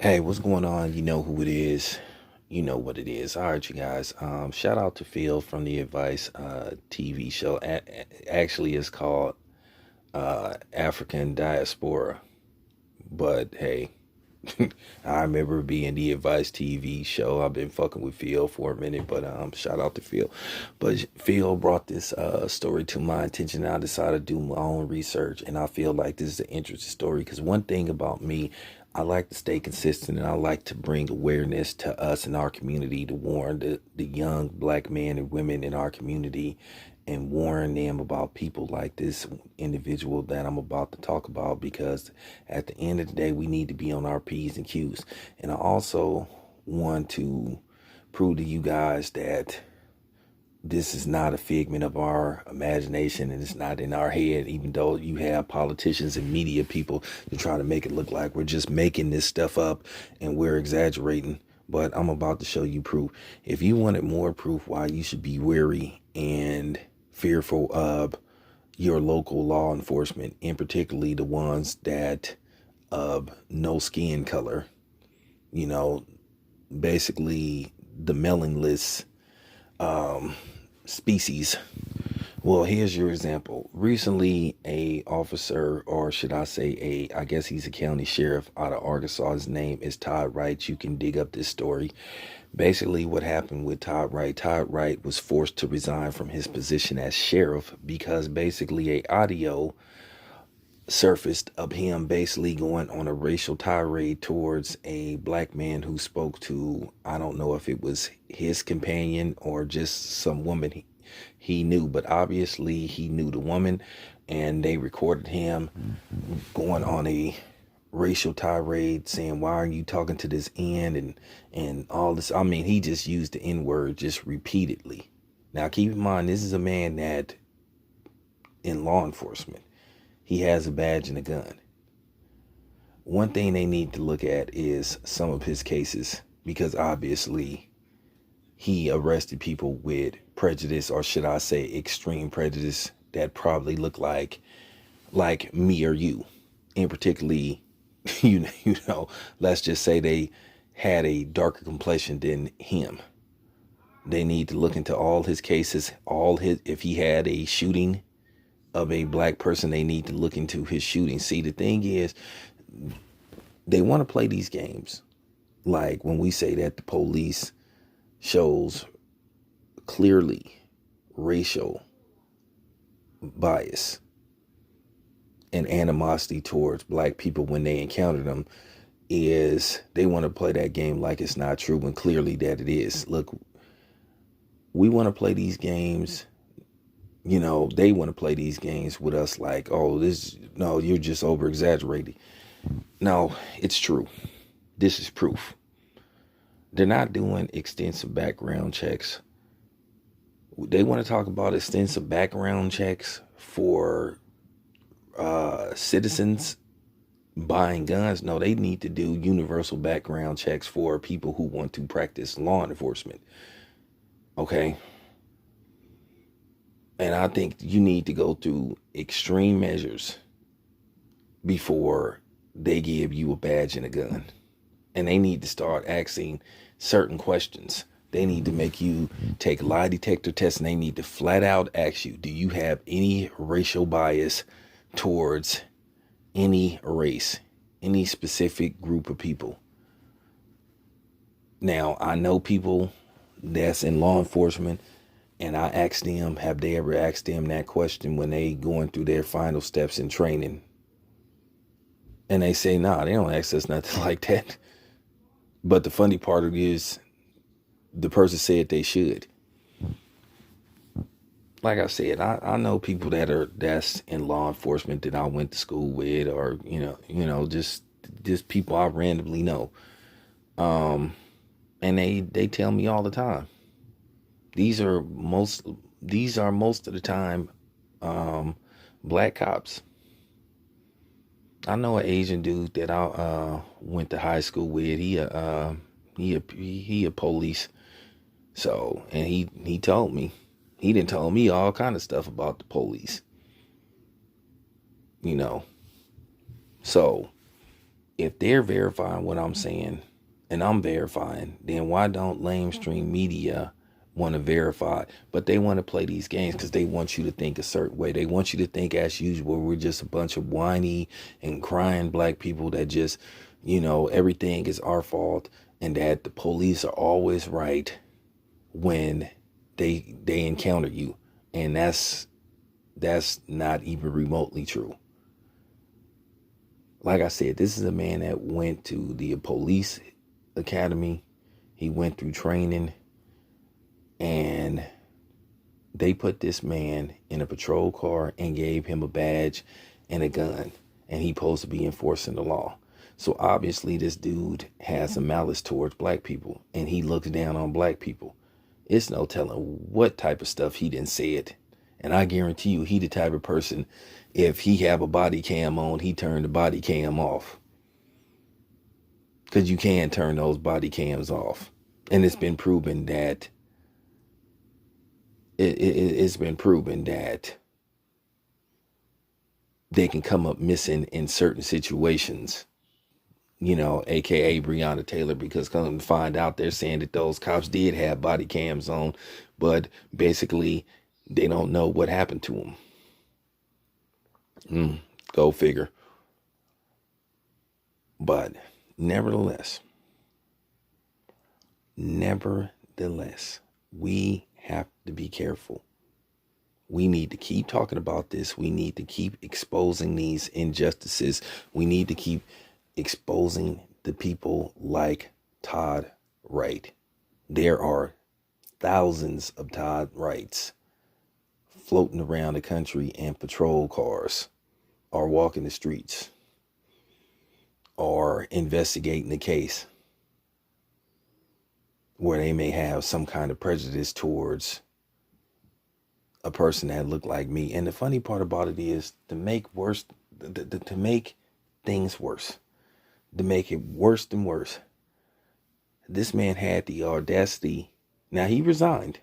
Hey, what's going on? You know who it is. You know what it is. All right, you guys. Shout out to Phil from the Advice TV show. Actually, it's called African Diaspora. But hey, I remember being the Advice TV show. I've been fucking with Phil for a minute, but shout out to Phil. But Phil brought this story to my attention, and I decided to do my own research. And I feel like this is an interesting story because one thing about me, I like to stay consistent, and I like to bring awareness to us in our community to warn the young black men and women in our community and warn them about people like this individual that I'm about to talk about, because at the end of the day, we need to be on our P's and Q's. And I also want to prove to you guys that this is not a figment of our imagination, and it's not in our head, even though you have politicians and media people to try to make it look like we're just making this stuff up and we're exaggerating. But I'm about to show you proof. If you wanted more proof why you should be wary and fearful of your local law enforcement, and particularly the ones that of no skin color, you know, basically the melaninless species. Well, here's your example. Recently, a officer, or should I say I guess he's a county sheriff out of Arkansas. His name is Todd Wright. You can dig up this story. Basically, what happened with Todd Wright was forced to resign from his position as sheriff because basically a audio surfaced of him basically going on a racial tirade towards a black man who spoke to, I don't know if it was his companion or just some woman he knew, but obviously he knew the woman, and they recorded him going on a racial tirade saying, why are you talking to this end, and all this. I mean, he just used the N-word just repeatedly. Now keep in mind, this is a man that in law enforcement, he has a badge and a gun. One thing they need to look at is some of his cases, because obviously he arrested people with prejudice, or should I say extreme prejudice, that probably look like me or you. And particularly, you know, let's just say they had a darker complexion than him. They need to look into all his cases, if he had a shooting of a black person, they need to look into his shooting. See, the thing is, they want to play these games. Like when we say that the police shows clearly racial bias and animosity towards black people when they encounter them, is they want to play that game like it's not true when clearly that it is. Look, we want to play these games. They want to play these games with us like, oh, no, you're just over exaggerating. No, it's true. This is proof. They're not doing extensive background checks. They want to talk about extensive background checks for citizens buying guns. No, they need to do universal background checks for people who want to practice law enforcement. Okay? And I think you need to go through extreme measures before they give you a badge and a gun. And they need to start asking certain questions. They need to make you take lie detector tests, and they need to flat out ask you, do you have any racial bias towards any race, any specific group of people? Now, I know people that's in law enforcement, and I asked them, have they ever asked them that question when they going through their final steps in training? And they say, nah, they don't ask us nothing like that. But the funny part of it is, the person said they should. Like I said, I know people that's in law enforcement that I went to school with, or just people I randomly know. And they tell me all the time. These are most of the time black cops. I know an Asian dude that I went to high school with. He a police. So, and he told me, he didn't tell me all kind of stuff about the police. So if they're verifying what I'm saying and I'm verifying, then why don't mainstream media want to verify? But they want to play these games because they want you to think a certain way. They want you to think, as usual, we're just a bunch of whiny and crying black people that just, everything is our fault, and that the police are always right when they encounter you. And that's not even remotely true. Like I said, this is a man that went to the police academy. He went through training, and they put this man in a patrol car and gave him a badge and a gun, and he's supposed to be enforcing the law. So obviously this dude has a malice towards black people, and he looks down on black people. It's no telling what type of stuff he done said. And I guarantee you, he the type of person, if he have a body cam on, he turn the body cam off. Because you can turn those body cams off. And it's been proven that it's been proven that they can come up missing in certain situations, aka Breonna Taylor, because come to find out, they're saying that those cops did have body cams on, but basically they don't know what happened to them. Go figure. But nevertheless, we have to be careful. We need to keep talking about this. We need to keep exposing these injustices. We need to keep exposing the people like Todd Wright. There are thousands of Todd Wrights floating around the country in patrol cars, or walking the streets, or investigating the case where they may have some kind of prejudice towards a person that looked like me. And the funny part about it is to make things worse, to make it worse than worse. This man had the audacity. Now he resigned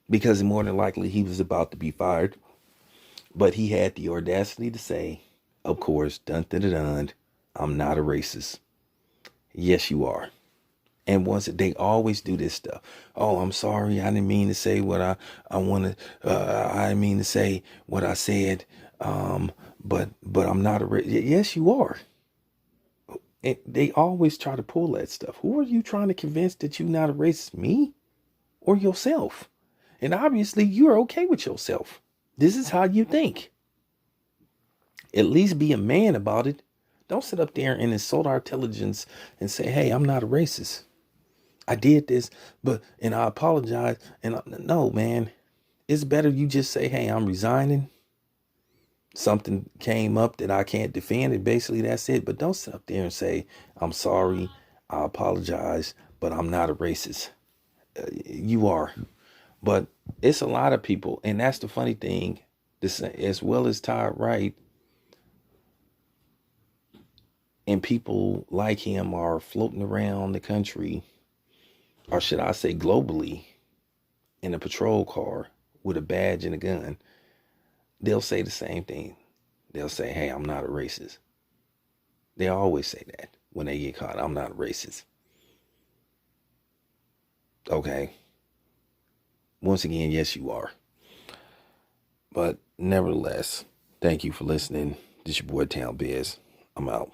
because more than likely he was about to be fired. But he had the audacity to say, of course, I'm not a racist. Yes, you are. And once they always do this stuff. Oh, I'm sorry. I didn't mean to say what I wanted. I didn't mean to say what I said. But I'm not a racist. Yes, you are. And they always try to pull that stuff. Who are you trying to convince that you're not a racist? Me or yourself? And obviously you're okay with yourself. This is how you think. At least be a man about it. Don't sit up there and insult our intelligence and say, hey, I'm not a racist. I did this, and I apologize. No, man, it's better you just say, hey, I'm resigning. Something came up that I can't defend, and basically that's it. But don't sit up there and say, I'm sorry, I apologize, but I'm not a racist. You are. But it's a lot of people, and that's the funny thing, as well as Todd Wright, and people like him are floating around the country, or should I say globally, in a patrol car with a badge and a gun. They'll say the same thing. They'll say, hey, I'm not a racist. They always say that when they get caught. I'm not a racist. Okay. Once again, yes, you are. But nevertheless, thank you for listening. This is your boy Town Biz. I'm out.